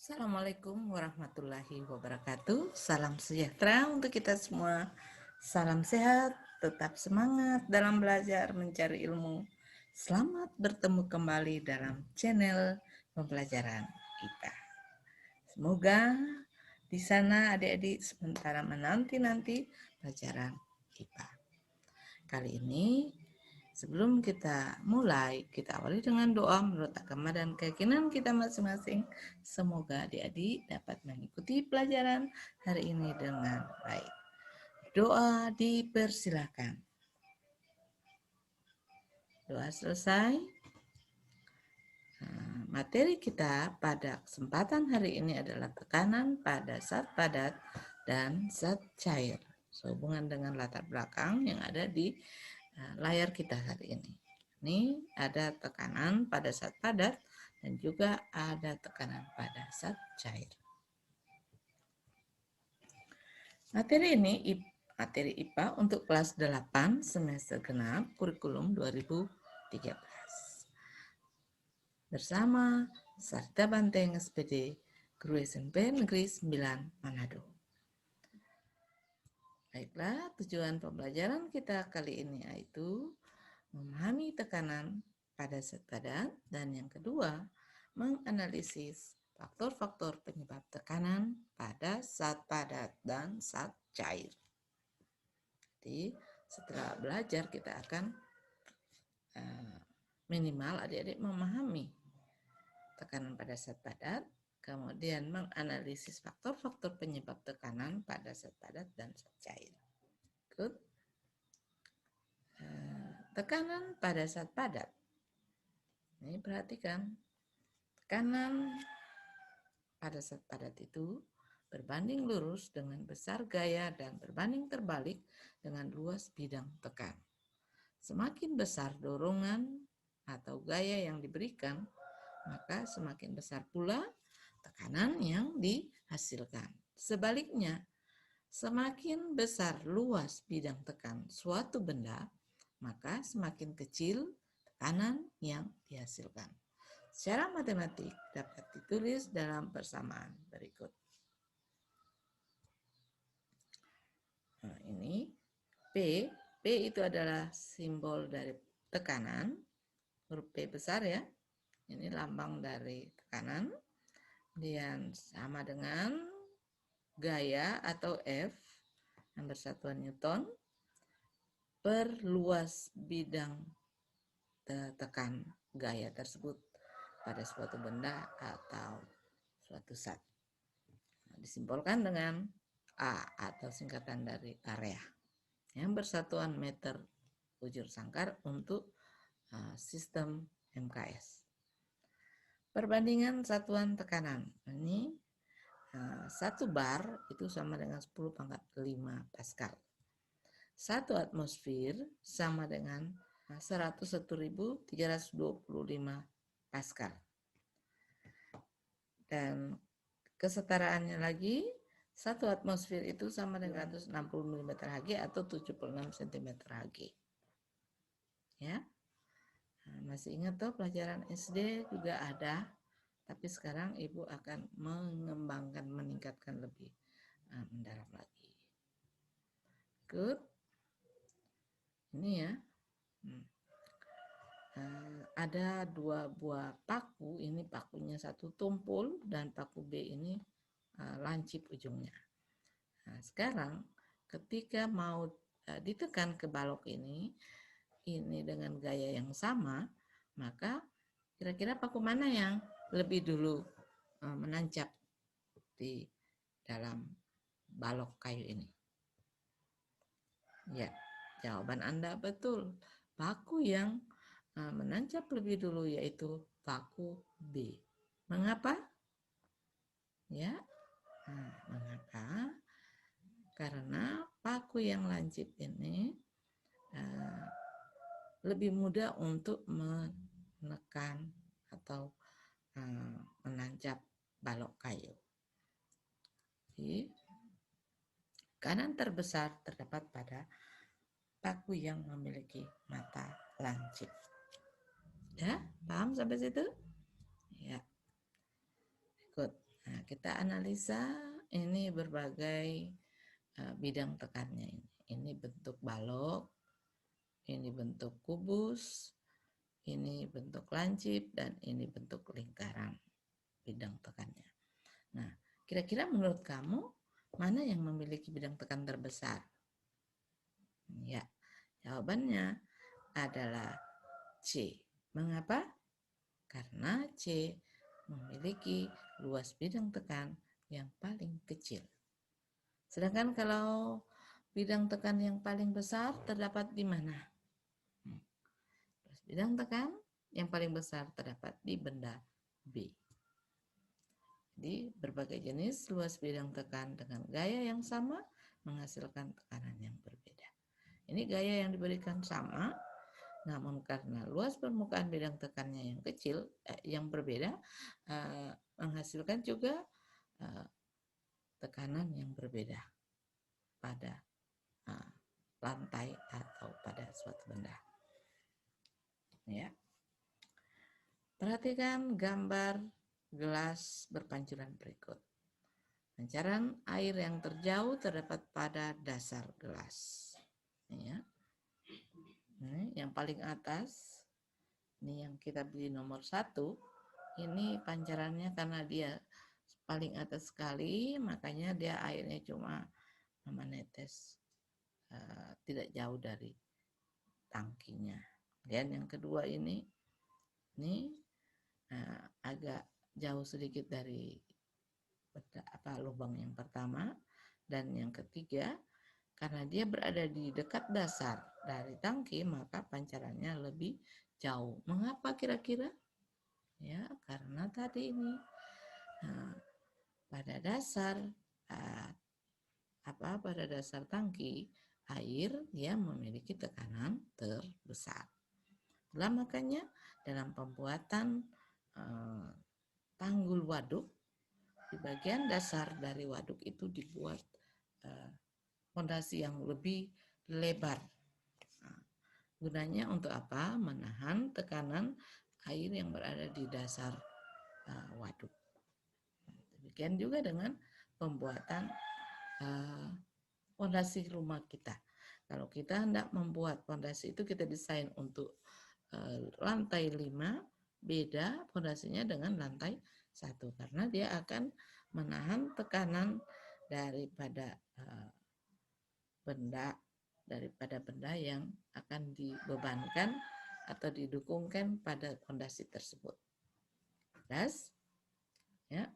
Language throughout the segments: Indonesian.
Assalamualaikum warahmatullahi wabarakatuh. Salam sejahtera untuk kita semua. Salam sehat, tetap semangat dalam belajar mencari ilmu. Selamat bertemu kembali dalam channel pembelajaran IPA. Semoga di sana adik-adik sementara menanti-nanti pelajaran IPA. Kali ini sebelum kita mulai, kita awali dengan doa menurut agama dan keyakinan kita masing-masing. Semoga adik-adik dapat mengikuti pelajaran hari ini dengan baik. Doa dipersilakan. Doa selesai. Materi kita pada kesempatan hari ini adalah tekanan pada zat padat dan zat cair. Sehubungan dengan latar belakang yang ada di layar kita hari ini. Ini ada tekanan pada zat padat dan juga ada tekanan pada zat cair. Materi ini materi IPA untuk kelas 8 semester genap kurikulum 2013. Bersama Sarita Banteng SPD, Guru SMP Negeri 9 Manado. Baiklah, tujuan pembelajaran kita kali ini yaitu memahami tekanan pada zat padat, dan yang kedua, menganalisis faktor-faktor penyebab tekanan pada zat padat dan zat cair. Jadi, setelah belajar kita akan minimal adik-adik memahami tekanan pada zat padat, kemudian menganalisis faktor-faktor penyebab tekanan pada zat padat dan zat cair. Good. Tekanan pada zat padat. Ini perhatikan, tekanan pada zat padat itu berbanding lurus dengan besar gaya dan berbanding terbalik dengan luas bidang tekan. Semakin besar dorongan atau gaya yang diberikan, maka semakin besar pula tekanan yang dihasilkan. Sebaliknya, semakin besar luas bidang tekan suatu benda, maka semakin kecil tekanan yang dihasilkan. Secara matematik dapat ditulis dalam persamaan berikut. Nah, ini P. P itu adalah simbol dari tekanan, huruf P besar ya. Ini lambang dari tekanan. Kemudian sama dengan gaya atau F yang bersatuan Newton per luas bidang tekan gaya tersebut pada suatu benda atau suatu zat. Disimbolkan dengan A atau singkatan dari area yang bersatuan meter bujur sangkar untuk sistem MKS. Perbandingan satuan tekanan. Ini 1 bar itu sama dengan 10 pangkat 5 Pascal. 1 atmosfer sama dengan 101.325 Pascal. Dan kesetaraannya lagi, 1 atmosfer itu sama dengan 160 mm Hg atau 76 cm Hg. Ya. Masih ingat tuh pelajaran SD juga ada, tapi sekarang Ibu akan mengembangkan, meningkatkan lebih mendalam lagi. Good. Ini ya. Ada 2 buah paku, ini pakunya 1 tumpul dan paku B ini lancip ujungnya. Nah, sekarang ketika mau ditekan ke balok ini dengan gaya yang sama, maka kira-kira paku mana yang lebih dulu menancap di dalam balok kayu ini? Ya, jawaban Anda betul. Paku yang menancap lebih dulu yaitu paku B. Mengapa? Ya, mengapa? Karena paku yang lancip ini lebih mudah untuk menekan atau menancap balok kayu. Jadi, tekanan terbesar terdapat pada paku yang memiliki mata lancip. Ya, paham sampai situ? Ya. Ikut. Nah, kita analisa ini berbagai bidang tekannya ini. Ini bentuk balok, ini bentuk kubus, ini bentuk lancip, dan ini bentuk lingkaran bidang tekannya. Nah, kira-kira menurut kamu mana yang memiliki bidang tekan terbesar? Ya, jawabannya adalah C. Mengapa? Karena C memiliki luas bidang tekan yang paling kecil. Sedangkan kalau bidang tekan yang paling besar terdapat di mana? Bidang tekan yang paling besar terdapat di benda B. Jadi berbagai jenis luas bidang tekan dengan gaya yang sama menghasilkan tekanan yang berbeda. Ini gaya yang diberikan sama, namun karena luas permukaan bidang tekannya yang kecil, yang berbeda, menghasilkan juga tekanan yang berbeda pada lantai atau pada suatu benda. Ya. Perhatikan gambar gelas berpancuran berikut. Pancaran air yang terjauh terdapat pada dasar gelas. Ya. Ini yang paling atas, ini yang kita beli nomor 1. Ini pancarannya karena dia paling atas sekali, makanya dia airnya cuma menetes, tidak jauh dari tangkinya. Dan yang kedua ini agak jauh sedikit dari lubang yang pertama, dan yang ketiga karena dia berada di dekat dasar dari tangki, maka pancarannya lebih jauh. Mengapa kira-kira? Ya, karena tadi ini pada dasar pada dasar tangki air dia memiliki tekanan terbesar. Makanya dalam pembuatan tanggul waduk, di bagian dasar dari waduk itu dibuat fondasi yang lebih lebar. Gunanya untuk apa? Menahan tekanan air yang berada di dasar waduk. Demikian juga dengan pembuatan fondasi rumah kita. Kalau kita hendak membuat fondasi itu, kita desain untuk lantai 5, beda fondasinya dengan lantai 1 karena dia akan menahan tekanan daripada benda yang akan dibebankan atau didukungkan pada fondasi tersebut. Jelas? Ya.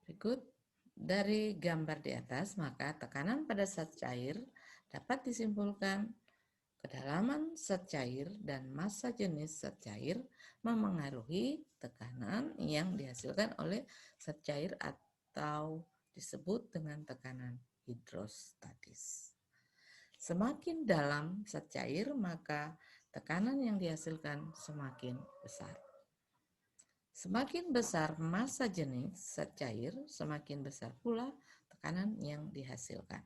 Berikut dari gambar di atas, maka tekanan pada zat cair dapat disimpulkan kedalaman zat cair dan massa jenis zat cair memengaruhi tekanan yang dihasilkan oleh zat cair atau disebut dengan tekanan hidrostatis. Semakin dalam zat cair, maka tekanan yang dihasilkan semakin besar. Semakin besar massa jenis zat cair, semakin besar pula tekanan yang dihasilkan.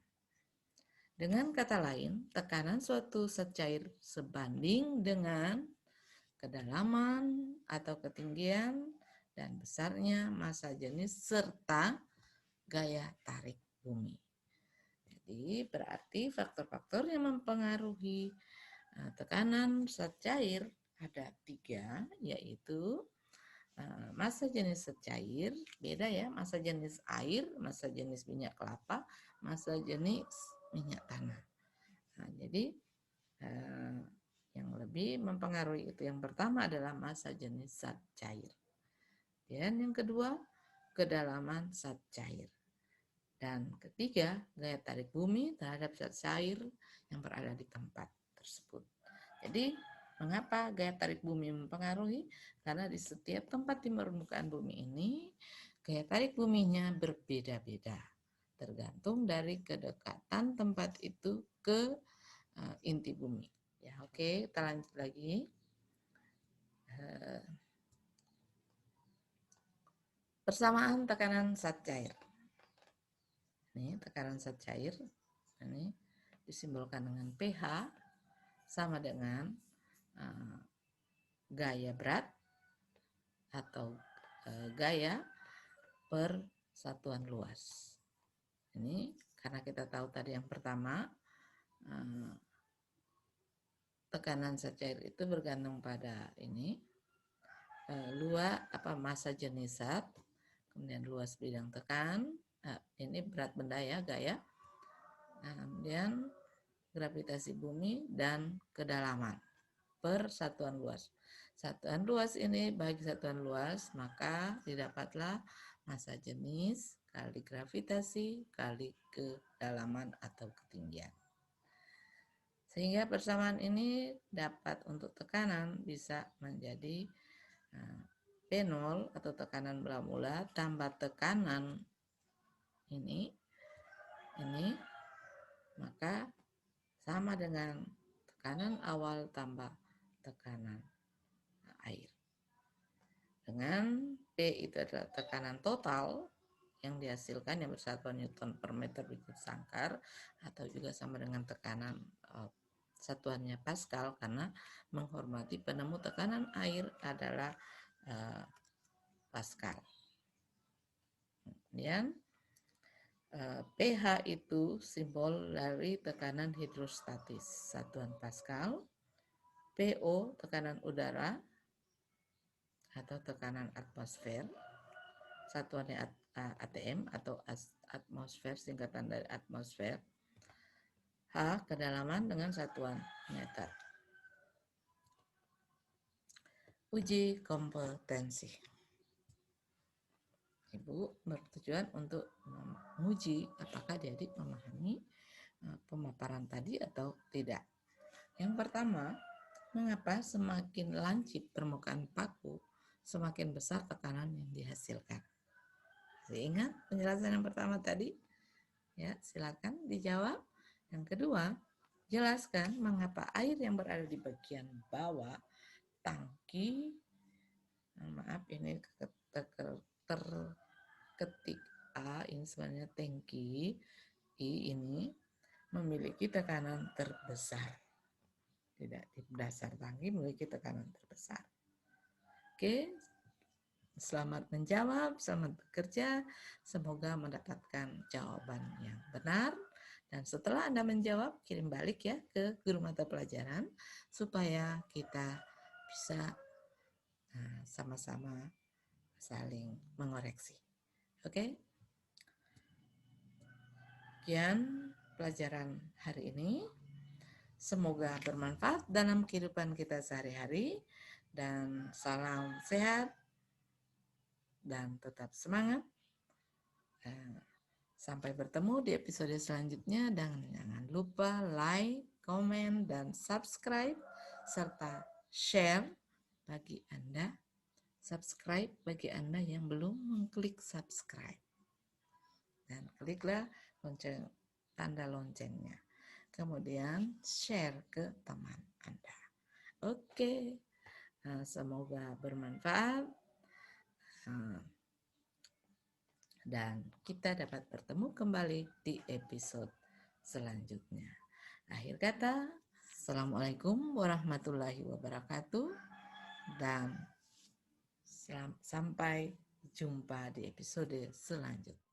Dengan kata lain, tekanan suatu zat cair sebanding dengan kedalaman atau ketinggian dan besarnya massa jenis serta gaya tarik bumi. Jadi berarti faktor-faktor yang mempengaruhi tekanan zat cair ada 3, yaitu massa jenis zat cair, beda ya, massa jenis air, massa jenis minyak kelapa, massa jenis minyak tanah. Nah, jadi yang lebih mempengaruhi itu yang pertama adalah massa jenis zat cair. Dan yang kedua, kedalaman zat cair. Dan ketiga, gaya tarik bumi terhadap zat cair yang berada di tempat tersebut. Jadi, mengapa gaya tarik bumi mempengaruhi? Karena di setiap tempat di permukaan bumi ini, gaya tarik buminya berbeda-beda, tergantung dari kedekatan tempat itu ke inti bumi. Ya, oke, kita lanjut lagi. Persamaan tekanan zat cair. Ini tekanan zat cair, ini disimbolkan dengan pH sama dengan gaya berat atau gaya persatuan luas. Ini karena kita tahu tadi yang pertama, tekanan zat cair itu bergantung pada ini massa jenis zat, kemudian luas bidang tekan, ini berat benda ya, gaya, kemudian gravitasi bumi dan kedalaman per satuan luas. Satuan luas ini bagi satuan luas, maka didapatlah massa jenis kali gravitasi kali kedalaman atau ketinggian. Sehingga persamaan ini dapat untuk tekanan bisa menjadi P0 atau tekanan mula tambah tekanan ini, maka sama dengan tekanan awal tambah tekanan air. Dengan P itu adalah tekanan total yang dihasilkan yang bersatuan Newton per meter biji sangkar, atau juga sama dengan tekanan satuannya Pascal karena menghormati penemu tekanan air adalah Pascal. Kemudian pH itu simbol dari tekanan hidrostatis, satuan Pascal. PO tekanan udara atau tekanan atmosfer, satuannya ATM atau atmosfer, singkatan dari atmosfer. H kedalaman dengan satuan meter. Uji kompetensi. Ibu bertujuan untuk menguji apakah adik memahami pemaparan tadi atau tidak. Yang pertama, mengapa semakin lancip permukaan paku, semakin besar tekanan yang dihasilkan? Ingat penjelasan yang pertama tadi? Ya, silakan dijawab. Yang kedua, jelaskan mengapa air yang berada di bagian bawah tangki, maaf ini terketik A, ini sebenarnya tangki, I ini memiliki tekanan terbesar. Tidak, di dasar tangki memiliki tekanan terbesar. Oke, selamat menjawab, selamat bekerja. Semoga mendapatkan jawaban yang benar. Dan setelah Anda menjawab, kirim balik ya ke guru mata pelajaran supaya kita bisa sama-sama saling mengoreksi. Oke? Sekian pelajaran hari ini. Semoga bermanfaat dalam kehidupan kita sehari-hari, dan salam sehat dan tetap semangat. Sampai bertemu di episode selanjutnya, dan jangan lupa like, komen, dan subscribe serta share bagi Anda. Subscribe bagi Anda yang belum mengklik subscribe, dan kliklah tanda loncengnya. Kemudian share ke teman Anda. Oke, semoga bermanfaat dan kita dapat bertemu kembali di episode selanjutnya. Akhir kata, Assalamualaikum warahmatullahi wabarakatuh, dan sampai jumpa di episode selanjutnya.